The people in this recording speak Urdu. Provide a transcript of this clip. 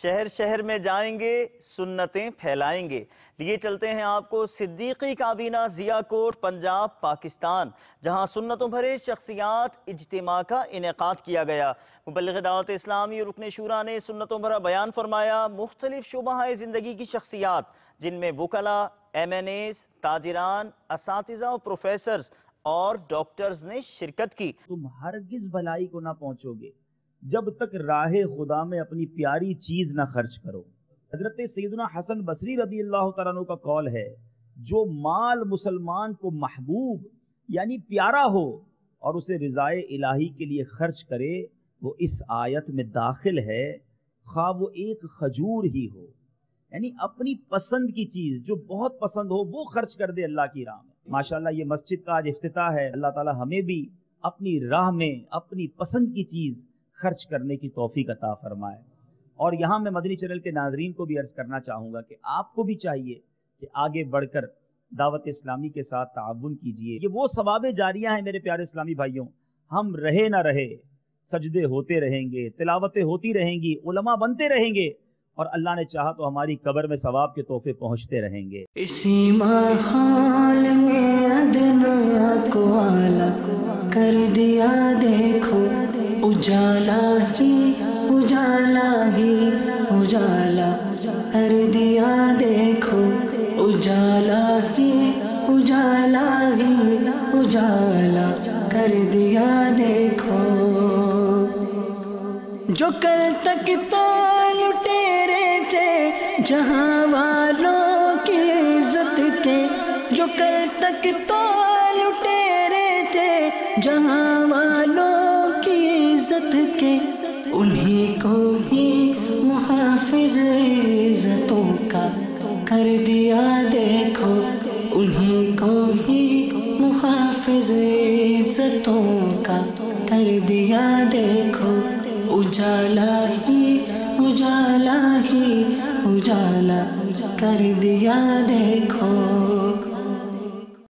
شہر شہر میں جائیں گے، سنتیں پھیلائیں گے۔ لیے چلتے ہیں آپ کو صدیقی کابینہ ضیاء کوٹ پنجاب پاکستان، جہاں سنتوں بھرے شخصیات اجتماع کا انعقاد کیا گیا۔ مبلغ دعوت اسلامی اور رکن شورا نے سنتوں بھرا بیان فرمایا۔ مختلف شعبہ زندگی کی شخصیات جن میں وکلاء، MNAs، تاجران، اساتذہ اور پروفیسرز اور ڈاکٹرز نے شرکت کی۔ تم ہرگز بھلائی کو نہ پہنچو گے جب تک راہ خدا میں اپنی پیاری چیز نہ خرچ کرو۔ حضرت سیدنا حسن بصری رضی اللہ تعالیٰ عنہ کا قول ہے، جو مال مسلمان کو محبوب یعنی پیارا ہو اور اسے رضائے الہی کے لیے خرچ کرے، وہ اس آیت میں داخل ہے، خواہ وہ ایک کھجور ہی ہو، یعنی اپنی پسند کی چیز جو بہت پسند ہو وہ خرچ کر دے اللہ کی راہ میں۔ ماشاءاللہ یہ مسجد کا آج افتتاح ہے، اللہ تعالیٰ ہمیں بھی اپنی راہ میں اپنی پسند کی چیز خرچ کرنے کی توفیق عطا فرمائے۔ اور یہاں میں مدنی چینل کے ناظرین کو بھی عرض کرنا چاہوں گا کہ آپ کو بھی چاہیے کہ آگے بڑھ کر دعوت اسلامی کے ساتھ تعاون کیجئے۔ یہ وہ ثواب جاریہ ہیں میرے پیارے اسلامی بھائیوں، ہم رہے نہ رہے، سجدے ہوتے رہیں گے، تلاوتیں ہوتی رہیں گی، علماء بنتے رہیں گے، اور اللہ نے چاہا تو ہماری قبر میں ثواب کے تحفے پہنچتے رہیں گے۔ اسی ماحول میں ادنا کو اعلیٰ کر دیا، دیکھو اجالا ہی اجالا ہی اجالا کر دیا، دیکھو اجالا ہی اجالا ہی اجالا کر دیا، دیکھو جو کل تک تو لٹیرے تھے جہاں والوں کی عزت کے، جو کل تک تو لٹیرے تھے جہاں والوں کی عزت کے، انہی کو ہی محافظ عزتوں کا کر دیا، دیکھو انہی کو ہی محافظ عزتوں کا کر دیا، دیکھو اجالا ہی اجالا ہی اجالا کر دیا، دیکھو